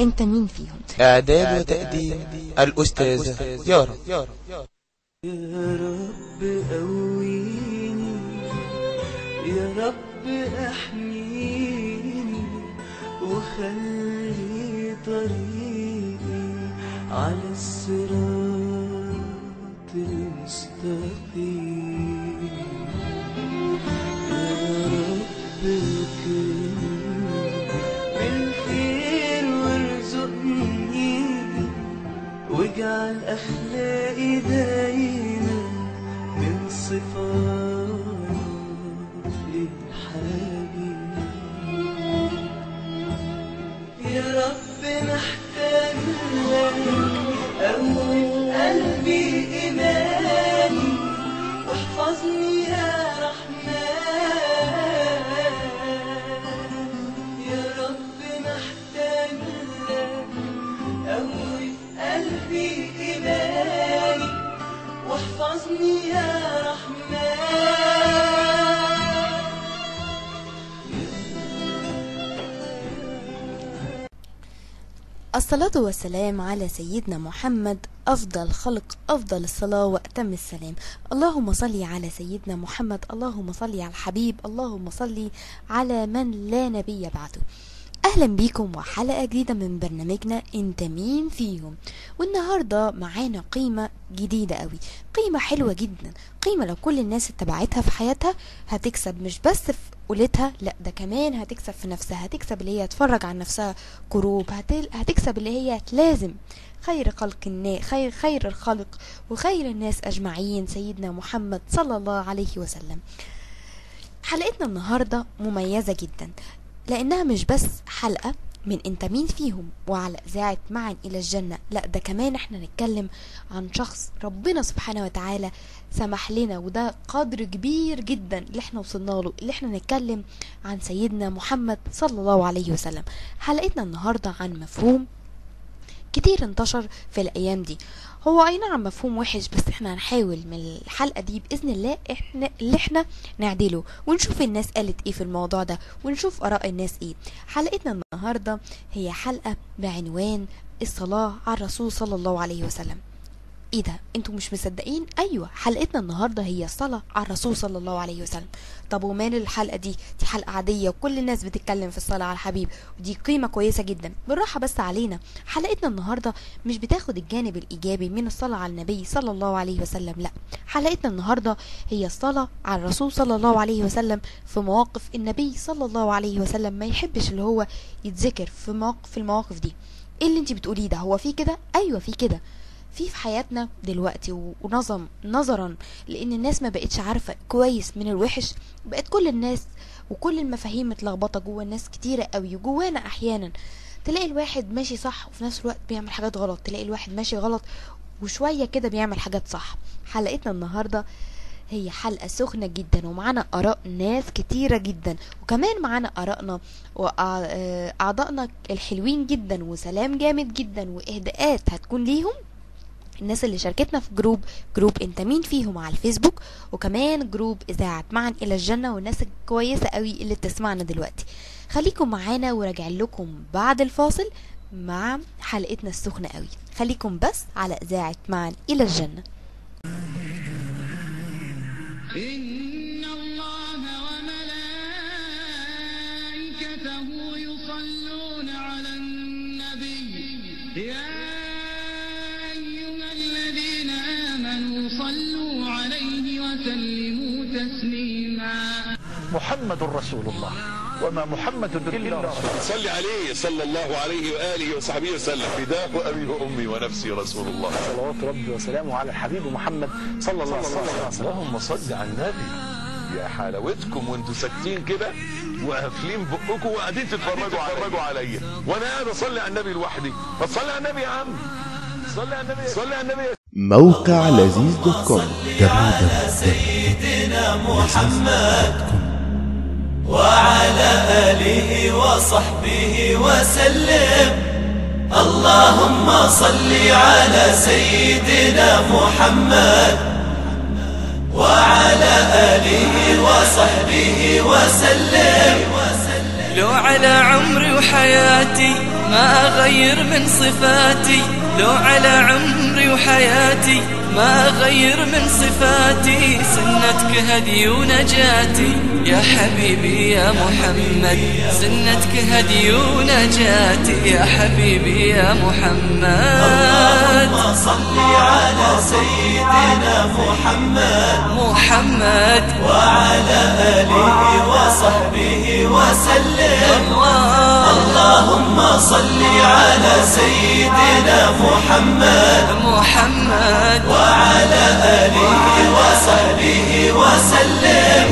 انت مين فيهم. اعداد وتقديم الأستاذة يارا. يا رب قويني، يا رب احميني، وخلي طريقي على الصراط المستقيم. يا رب اكرمني بالخير وارزقني، واجعل اخلاقي دايما من صفات الحبيب. يا رب محتاج لك، قوي قلبي إيماني، واحفظني يا رحمن. يا رب محتاج لك، قوي قلبي إيماني، واحفظني يا رحمن. الصلاة والسلام على سيدنا محمد، أفضل خلق، أفضل الصلاة وأتم السلام. اللهم صل على سيدنا محمد، اللهم صل على الحبيب، اللهم صل على من لا نبي بعده. أهلا بيكم وحلقة جديدة من برنامجنا انت مين فيهم. والنهاردة معانا قيمة جديدة قوي، قيمة حلوة جدا، قيمة لو كل الناس اتبعتها في حياتها هتكسب، مش بس في قولتها، لا ده كمان هتكسب في نفسها، هتكسب اللي هي تفرج عن نفسها كروب، هتكسب اللي هي لازم خير خلق الناس، خير الخلق وخير الناس أجمعين سيدنا محمد صلى الله عليه وسلم. حلقتنا النهاردة مميزة جدا، لأنها مش بس حلقة من انت مين فيهم وعلى إذاعة معا إلى الجنة، لا ده كمان احنا نتكلم عن شخص ربنا سبحانه وتعالى سمح لنا، وده قدر كبير جدا اللي احنا وصلنا له، اللي احنا نتكلم عن سيدنا محمد صلى الله عليه وسلم. حلقتنا النهاردة عن مفهوم كتير انتشر في الأيام دي، هو اي نعم مفهوم وحش، بس احنا هنحاول من الحلقة دي بإذن الله احنا نعدله ونشوف الناس قالت ايه في الموضوع ده، ونشوف آراء الناس ايه. حلقتنا النهاردة هي حلقة بعنوان الصلاة على الرسول صلى الله عليه وسلم. ايه ده، انتوا مش مصدقين؟ ايوه، حلقتنا النهاردة هي الصلاة على الرسول صلى الله عليه وسلم. طب ومال الحلقة دي حلقة عادية وكل الناس بتتكلم في الصلاة على الحبيب، ودي قيمة كويسة جدا، بالراحة بس علينا. حلقتنا النهاردة مش بتاخد الجانب الإيجابي من الصلاة على النبي صلى الله عليه وسلم، لا، حلقتنا النهاردة هي الصلاة على الرسول صلى الله عليه وسلم في مواقف النبي صلى الله عليه وسلم ما يحبش اللي هو يتذكر في المواقف دي. ايه اللي انت بتقوليه ده، هو في كده؟ ايوه في كده، في حياتنا دلوقتي، نظرا لان الناس ما بقتش عارفة كويس من الوحش، بقت كل الناس وكل المفاهيم متلخبطة جوه الناس كتيرة قوي، وجوانا احيانا تلاقي الواحد ماشي صح وفي نفس الوقت بيعمل حاجات غلط، تلاقي الواحد ماشي غلط وشوية كده بيعمل حاجات صح. حلقتنا النهاردة هي حلقة سخنة جدا، ومعانا آراء ناس كتيرة جدا، وكمان معانا آرائنا وأعضائنا الحلوين جدا، وسلام جامد جدا، وإهداءات هتكون ليهم الناس اللي شاركتنا في جروب انت مين فيهم على الفيسبوك، وكمان جروب إذاعة معا إلى الجنة، والناس الكويسة قوي اللي بتسمعنا دلوقتي. خليكم معانا وراجع لكم بعد الفاصل مع حلقتنا السخنة قوي. خليكم بس على إذاعة معا إلى الجنة. إن الله وملائكته يصلون على النبي، يا أيها الذين آمنوا صلوا عليه وسلموا تسليما. محمد رسول الله، وما محمد إلا رسول. صلي عليه صلى الله عليه وآله وصحبه وسلم. فداه أبي وأمي ونفسي رسول الله. صلوات ربي وسلامه على الحبيب محمد صلى الله عليه وسلم. اللهم صل على النبي. يا حلاوتكم وانتوا ساكتين كده وقافلين بقكم وقاعدين تتفرجوا عليا وانا قاعد اصلي على النبي لوحدي. فصلي على النبي يا عم، صلي على النبي، صلي على النبي. موقع لذيذ.com. على سيدنا محمد وعلى آله وصحبه وسلم. اللهم صل على سيدنا محمد وعلى آله وصحبه وسلم. لو على عمري وحياتي ما أغير من صفاتي لو على عمري وحياتي، ما أغير من صفاتي، سنتك هدي ونجاتي يا حبيبي يا محمد، سنتك هدي ونجاتي يا حبيبي يا محمد. اللهم صل على سيدنا محمد وعلى آله وصحبه وسلم. اللهم صل على سيدنا محمد وعلى آله وصحبه وسلم.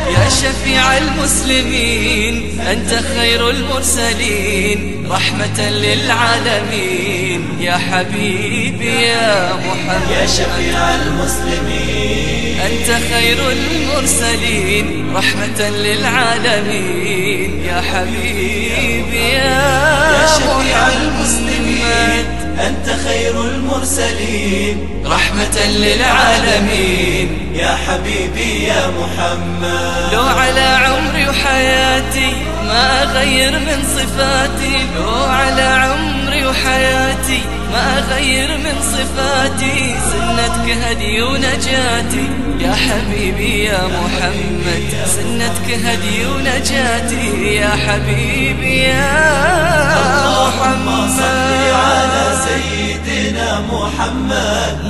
يا شفيع المسلمين أنت خير المرسلين، رحمة للعالمين يا حبيبي يا محمد. يا شفيع المسلمين أنت خير المرسلين، رحمة للعالمين يا حبيبي يا شفيع المسلمين أنت خير المرسلين، رحمة للعالمين يا حبيبي يا محمد. لو على عمري وحياتي ما أغير من صفاتي، لو على عمري وحياتي ما أغير من صفاتي، سنتك هدي ونجاتي يا حبيبي يا محمد، سنتك هدي ونجاتي يا حبيبي يا محمد. اللهم صل على سيدنا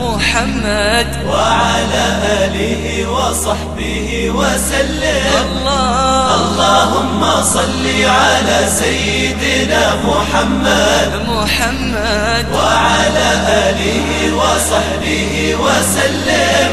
محمد وعلى آله وصحبه وسلم. اللهم صل على سيدنا محمد وعلى آله وصحبه وسلم.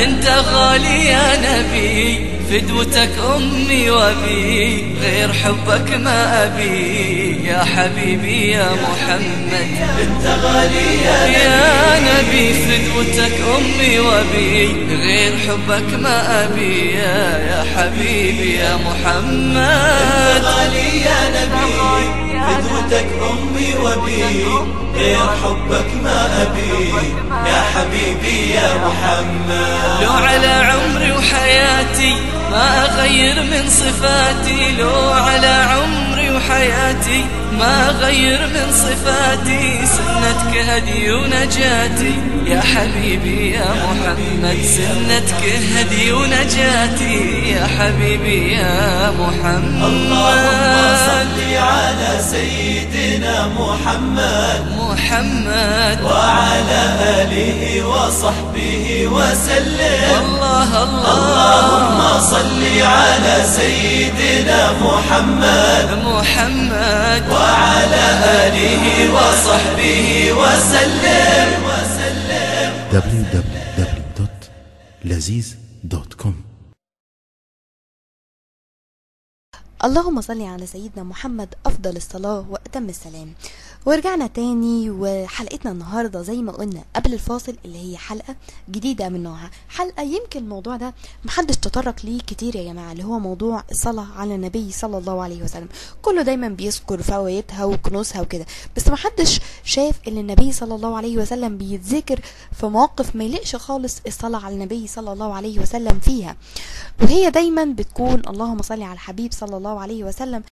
انت غالي يا نبي، فدوتك أمي وأبي، غير حبك ما أبي يا حبيبي يا محمد. انت غالي يا نبي، فدوتك أمي وأبي، غير حبك ما أبي يا حبيبي يا محمد. انت غالي يا نبي، فدوتك أمي وأبي، غير حبك ما أبي يا حبيبي يا محمد. لو على عمري وحياتي ما أغير من صفاتي، لو على عمري وحياتي ما أغير من صفاتي، سنتك هدي ونجاتي يا حبيبي يا محمد، سنتك هدي ونجاتي يا حبيبي يا محمد. اللهم صل على سيدنا محمد وعلى آله وصحبه وسلم. اللهم صل على سيدنا محمد وعلى آله وصحبه وسلم. www.laziz.com. اللهم صل على سيدنا محمد أفضل الصلاة وأتم السلام. ورجعنا تاني، وحلقتنا النهاردة زي ما قلنا قبل الفاصل اللي هي حلقة جديدة من نوعها، حلقة يمكن الموضوع ده محدش تطرق ليه كتير يا جماعة، اللي هو موضوع الصلاة على النبي صلى الله عليه وسلم. كله دايما بيذكر فوائدها وكنوزها وكده، بس محدش شاف ان النبي صلى الله عليه وسلم بيتذكر في مواقف ما يليقش خالص الصلاة على النبي صلى الله عليه وسلم فيها، وهي دايما بتكون اللهم صل على الحبيب صلى الله عليه وسلم